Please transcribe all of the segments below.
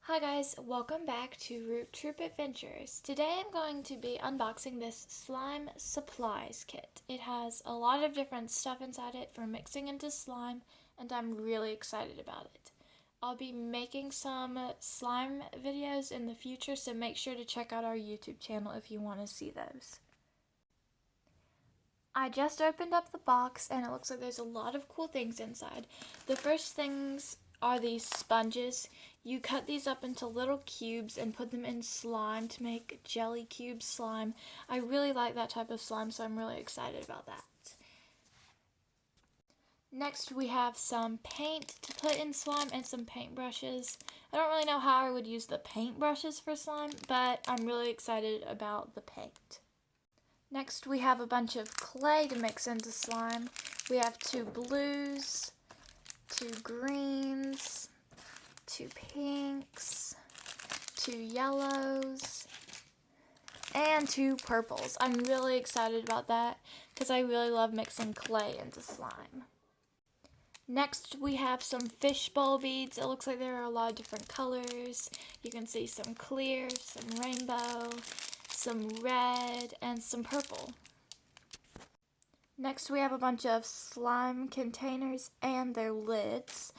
Hi guys, welcome back to Root Troop Adventures. Today I'm going to be unboxing this slime supplies kit. It has a lot of different stuff inside it for mixing into slime, and I'm really excited about it. I'll be making some slime videos in the future, so make sure to check out our YouTube channel if you want to see those. I just opened up the box and it looks like there's a lot of cool things inside. The first things are these sponges. You cut these up into little cubes and put them in slime to make jelly cube slime. I really like that type of slime, so I'm really excited about that. Next we have some paint to put in slime and some paintbrushes. I don't really know how I would use the paintbrushes for slime, but I'm really excited about the paint. Next we have a bunch of clay to mix into slime. We have 2 blues, 2 greens, 2 pinks, 2 yellows, and 2 purples. I'm really excited about that because I really love mixing clay into slime. Next we have some fishbowl beads. It looks like there are a lot of different colors. You can see some clear, some rainbow, some red, and some purple. Next we have a bunch of slime containers and their lids.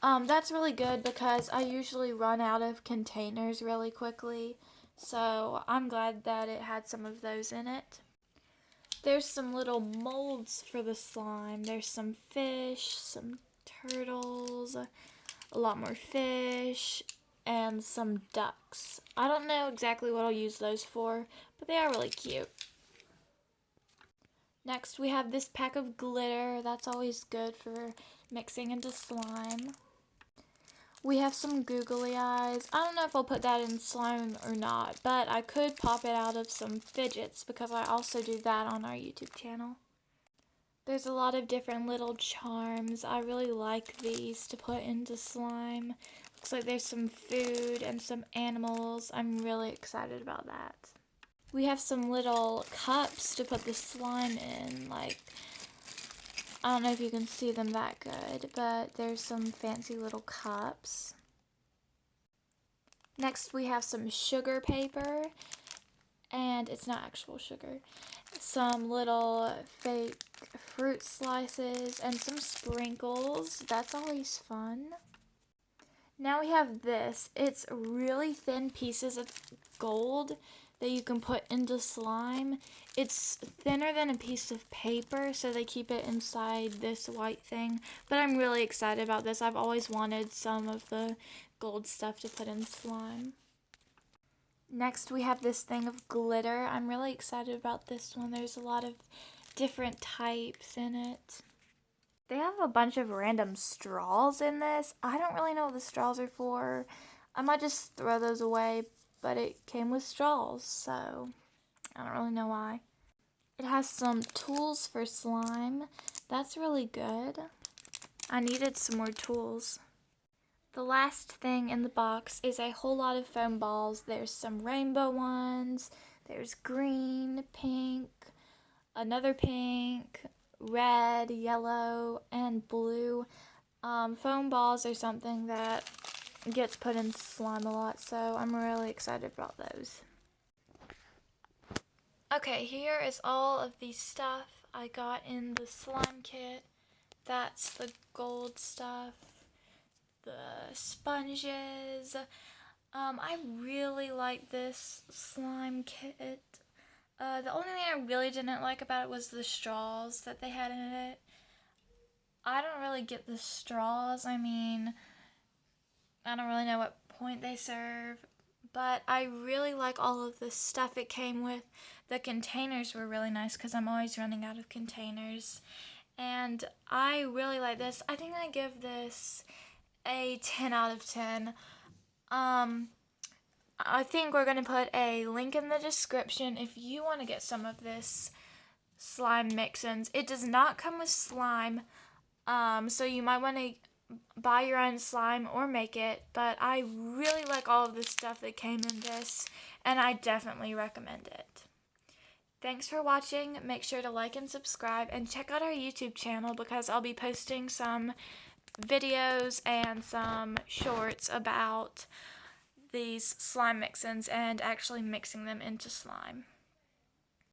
That's really good because I usually run out of containers really quickly, so I'm glad that it had some of those in it. There's some little molds for the slime. There's some fish, some turtles, a lot more fish, and some ducks. I don't know exactly what I'll use those for, but they are really cute. Next we have this pack of glitter. That's always good for mixing into slime. We have some googly eyes. I don't know if I'll put that in slime or not, but I could pop it out of some fidgets because I also do that on our YouTube channel. There's a lot of different little charms. I really like these to put into slime. Looks like there's some food and some animals. I'm really excited about that. We have some little cups to put the slime in, like, I don't know if you can see them that good, but there's some fancy little cups. Next we have some sugar paper, and it's not actual sugar. Some little fake fruit slices and some sprinkles. That's always fun. Now we have this. It's really thin pieces of gold that you can put into slime. It's thinner than a piece of paper, so they keep it inside this white thing. But I'm really excited about this. I've always wanted some of the gold stuff to put in slime. Next we have this thing of glitter. I'm really excited about this one. There's a lot of different types in it. They have a bunch of random straws in this. I don't really know what the straws are for. I might just throw those away, but it came with straws, so I don't really know why. It has some tools for slime. That's really good. I needed some more tools. The last thing in the box is a whole lot of foam balls. There's some rainbow ones. There's green, pink, another pink, red, yellow, and blue. Foam balls are something that gets put in slime a lot, so I'm really excited about those. Okay, here is all of the stuff I got in the slime kit. That's the gold stuff, the sponges. I really like this slime kit. The only thing I really didn't like about it was the straws that they had in it. I don't really get the straws. I mean, I don't really know what point they serve, but I really like all of the stuff it came with. The containers were really nice because I'm always running out of containers, and I really like this. I think I give this a 10 out of 10. I think we're going to put a link in the description if you want to get some of this slime mix-ins. It does not come with slime, so you might want to buy your own slime or make it, but I really like all of the stuff that came in this, and I definitely recommend it. Thanks for watching. Make sure to like and subscribe, and check out our YouTube channel because I'll be posting some videos and some shorts about these slime mix-ins and actually mixing them into slime.